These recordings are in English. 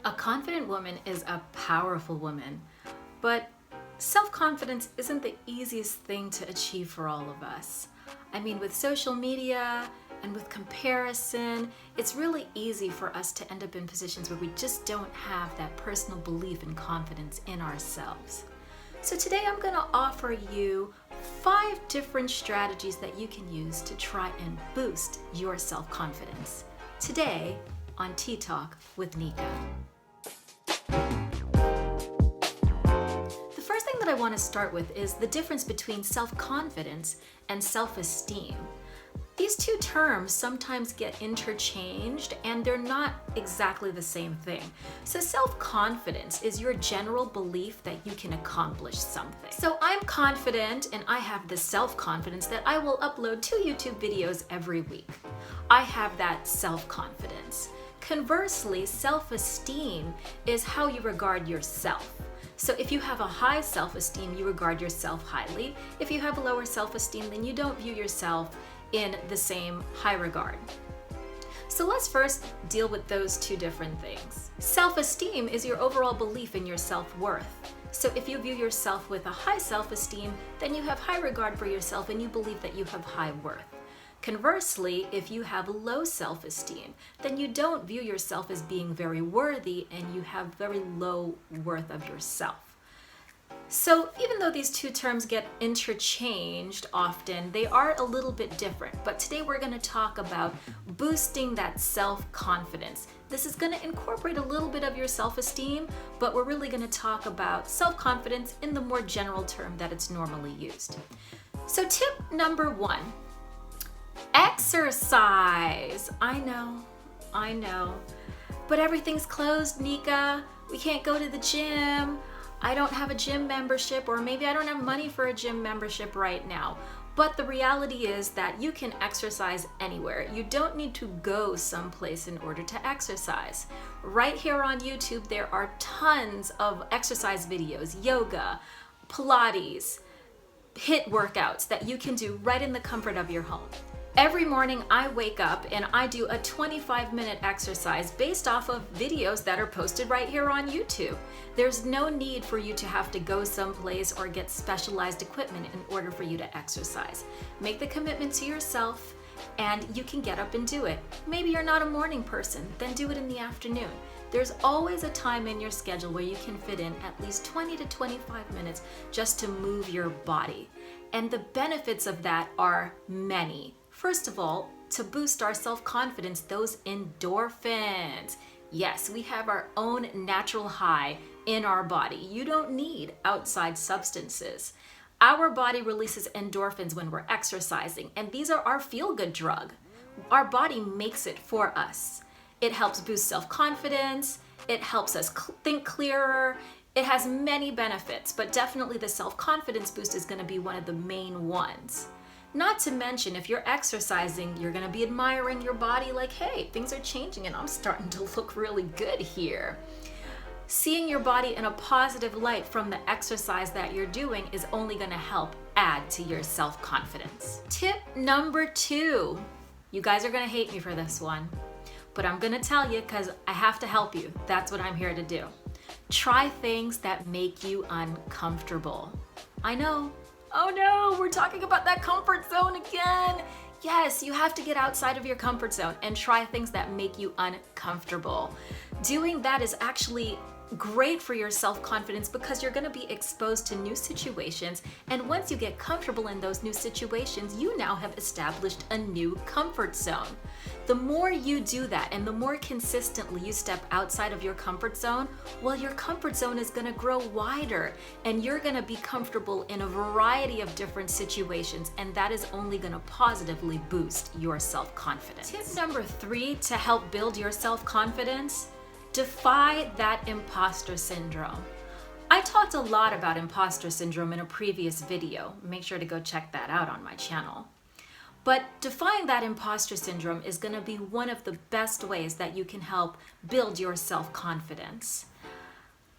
A confident woman is a powerful woman, but self-confidence isn't the easiest thing to achieve for all of us. I mean, with social media and with comparison, it's really easy for us to end up in positions where we just don't have that personal belief and confidence in ourselves. So today I'm going to offer you 5 different strategies that you can use to try and boost your self-confidence. Today on Tea Talk with Nika. The first thing that I want to start with is the difference between self-confidence and self-esteem. These two terms sometimes get interchanged and they're not exactly the same thing. So self-confidence is your general belief that you can accomplish something. So I'm confident and I have the self-confidence that I will upload 2 YouTube videos every week. I have that self-confidence. Conversely, self-esteem is how you regard yourself. So if you have a high self-esteem, you regard yourself highly. If you have a lower self-esteem, then you don't view yourself in the same high regard. So let's first deal with those two different things. Self-esteem is your overall belief in your self-worth. So if you view yourself with a high self-esteem, then you have high regard for yourself and you believe that you have high worth. Conversely, if you have low self-esteem, then you don't view yourself as being very worthy and you have very low worth of yourself. So even though these two terms get interchanged often, they are a little bit different. But today we're going to talk about boosting that self-confidence. This is going to incorporate a little bit of your self-esteem, but we're really going to talk about self-confidence in the more general term that it's normally used. So tip number 1, exercise. I know. But everything's closed, Nika. We can't go to the gym. I don't have a gym membership, or maybe I don't have money for a gym membership right now. But the reality is that you can exercise anywhere. You don't need to go someplace in order to exercise. Right here on YouTube, there are tons of exercise videos, yoga, Pilates, HIIT workouts that you can do right in the comfort of your home. Every morning I wake up and I do a 25-minute exercise based off of videos that are posted right here on YouTube. There's no need for you to have to go someplace or get specialized equipment in order for you to exercise. Make the commitment to yourself and you can get up and do it. Maybe you're not a morning person, then do it in the afternoon. There's always a time in your schedule where you can fit in at least 20 to 25 minutes just to move your body. And the benefits of that are many. First of all, to boost our self-confidence, those endorphins. Yes, we have our own natural high in our body. You don't need outside substances. Our body releases endorphins when we're exercising, and these are our feel-good drug. Our body makes it for us. It helps boost self-confidence. It helps us think clearer. It has many benefits, but definitely the self-confidence boost is going to be one of the main ones. Not to mention, if you're exercising, you're going to be admiring your body like, hey, things are changing and I'm starting to look really good here. Seeing your body in a positive light from the exercise that you're doing is only going to help add to your self-confidence. Tip number 2. You guys are going to hate me for this one, but I'm going to tell you because I have to help you. That's what I'm here to do. Try things that make you uncomfortable. I know. Oh no, we're talking about that comfort zone again. Yes, you have to get outside of your comfort zone and try things that make you uncomfortable. Doing that is actually great for your self-confidence because you're going to be exposed to new situations, and once you get comfortable in those new situations, you now have established a new comfort zone. The more you do that and the more consistently you step outside of your comfort zone, well, your comfort zone is going to grow wider and you're going to be comfortable in a variety of different situations, and that is only going to positively boost your self-confidence. Tip number 3 to help build your self-confidence: defy that impostor syndrome. I talked a lot about impostor syndrome in a previous video. Make sure to go check that out on my channel. But defying that impostor syndrome is going to be one of the best ways that you can help build your self-confidence.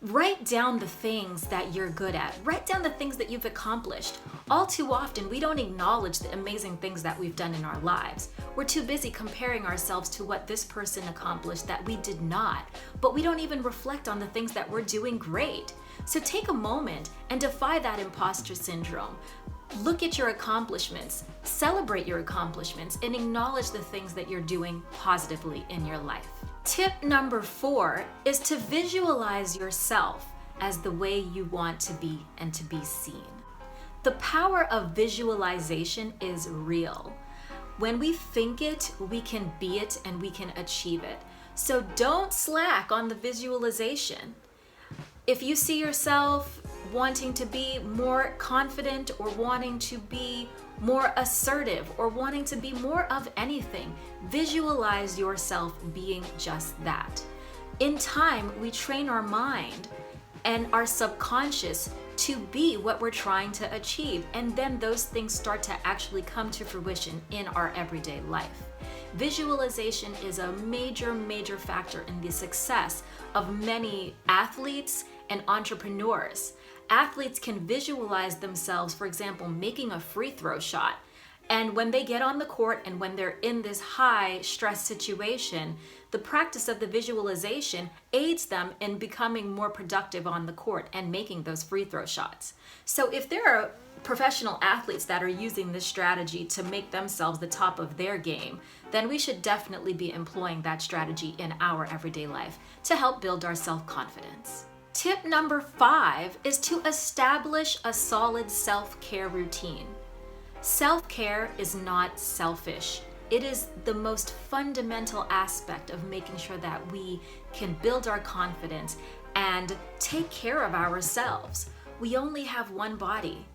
Write down the things that you're good at. Write down the things that you've accomplished. All too often, we don't acknowledge the amazing things that we've done in our lives. We're too busy comparing ourselves to what this person accomplished that we did not, but we don't even reflect on the things that we're doing great. So take a moment and defy that imposter syndrome. Look at your accomplishments, celebrate your accomplishments, and acknowledge the things that you're doing positively in your life. Tip number 4 is to visualize yourself as the way you want to be and to be seen. The power of visualization is real. When we think it, we can be it and we can achieve it. So don't slack on the visualization. If you see yourself wanting to be more confident or wanting to be more assertive or wanting to be more of anything, visualize yourself being just that. In time, we train our mind and our subconscious to be what we're trying to achieve, and then those things start to actually come to fruition in our everyday life. Visualization is a major factor in the success of many athletes and entrepreneurs. Athletes can visualize themselves, for example, making a free throw shot. And when they get on the court and when they're in this high stress situation, the practice of the visualization aids them in becoming more productive on the court and making those free throw shots. So if there are professional athletes that are using this strategy to make themselves the top of their game, then we should definitely be employing that strategy in our everyday life to help build our self-confidence. Tip number 5 is to establish a solid self-care routine. Self-care is not selfish. It is the most fundamental aspect of making sure that we can build our confidence and take care of ourselves. We only have one body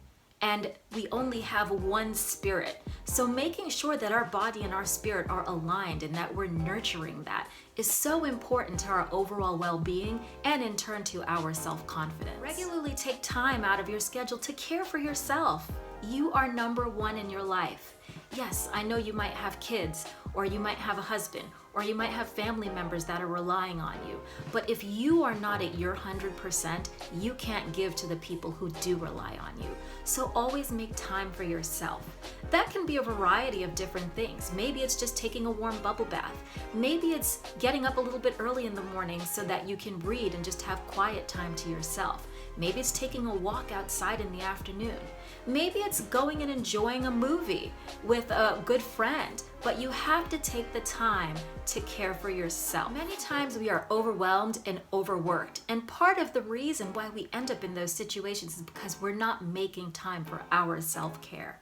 and we only have one spirit. So making sure that our body and our spirit are aligned and that we're nurturing that is so important to our overall well-being and in turn to our self-confidence. Regularly take time out of your schedule to care for yourself. You are number one in your life. Yes, I know you might have kids, or you might have a husband, or you might have family members that are relying on you. But if you are not at your 100%, you can't give to the people who do rely on you. So always make time for yourself. That can be a variety of different things. Maybe it's just taking a warm bubble bath. Maybe it's getting up a little bit early in the morning so that you can read and just have quiet time to yourself. Maybe it's taking a walk outside in the afternoon. Maybe it's going and enjoying a movie with a good friend, but you have to take the time to care for yourself. Many times we are overwhelmed and overworked, and part of the reason why we end up in those situations is because we're not making time for our self-care.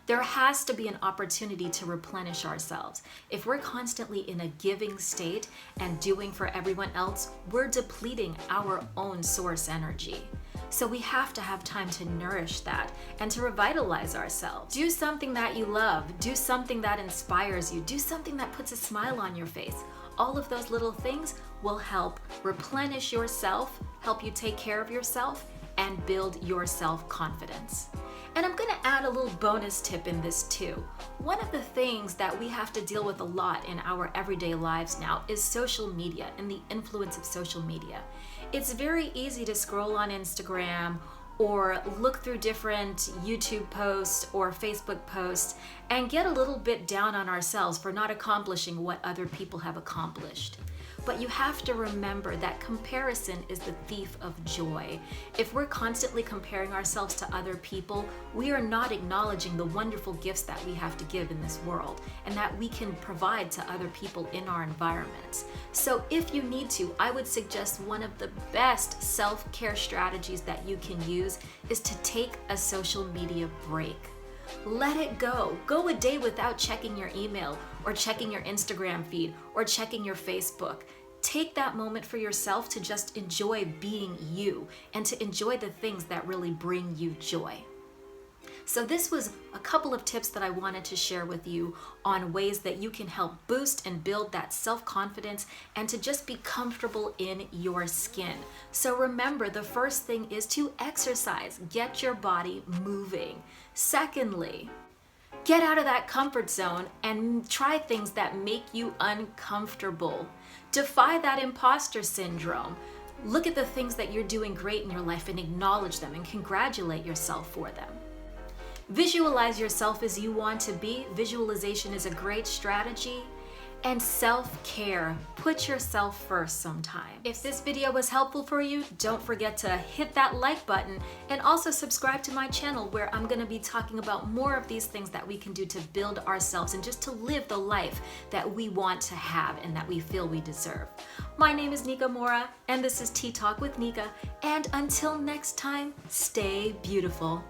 There has to be an opportunity to replenish ourselves. If we're constantly in a giving state and doing for everyone else, we're depleting our own source energy. So we have to have time to nourish that and to revitalize ourselves. Do something that you love. Do something that inspires you. Do something that puts a smile on your face. All of those little things will help replenish yourself, help you take care of yourself, and build your self-confidence. And I'm going to add a little bonus tip in this too. One of the things that we have to deal with a lot in our everyday lives now is social media and the influence of social media. It's very easy to scroll on Instagram or look through different YouTube posts or Facebook posts and get a little bit down on ourselves for not accomplishing what other people have accomplished. But you have to remember that comparison is the thief of joy. If we're constantly comparing ourselves to other people, we are not acknowledging the wonderful gifts that we have to give in this world and that we can provide to other people in our environments. So if you need to, I would suggest one of the best self-care strategies that you can use is to take a social media break. Let it go. Go a day without checking your email or checking your Instagram feed or checking your Facebook. Take that moment for yourself to just enjoy being you and to enjoy the things that really bring you joy. So this was a couple of tips that I wanted to share with you on ways that you can help boost and build that self-confidence and to just be comfortable in your skin. So remember, the first thing is to exercise. Get your body moving. Secondly, get out of that comfort zone and try things that make you uncomfortable. Defy that imposter syndrome. Look at the things that you're doing great in your life and acknowledge them and congratulate yourself for them. Visualize yourself as you want to be. Visualization is a great strategy. And self-care. Put yourself first sometimes. If this video was helpful for you, don't forget to hit that like button and also subscribe to my channel where I'm going to be talking about more of these things that we can do to build ourselves and just to live the life that we want to have and that we feel we deserve. My name is Nika Mora and this is Tea Talk with Nika, and until next time, stay beautiful.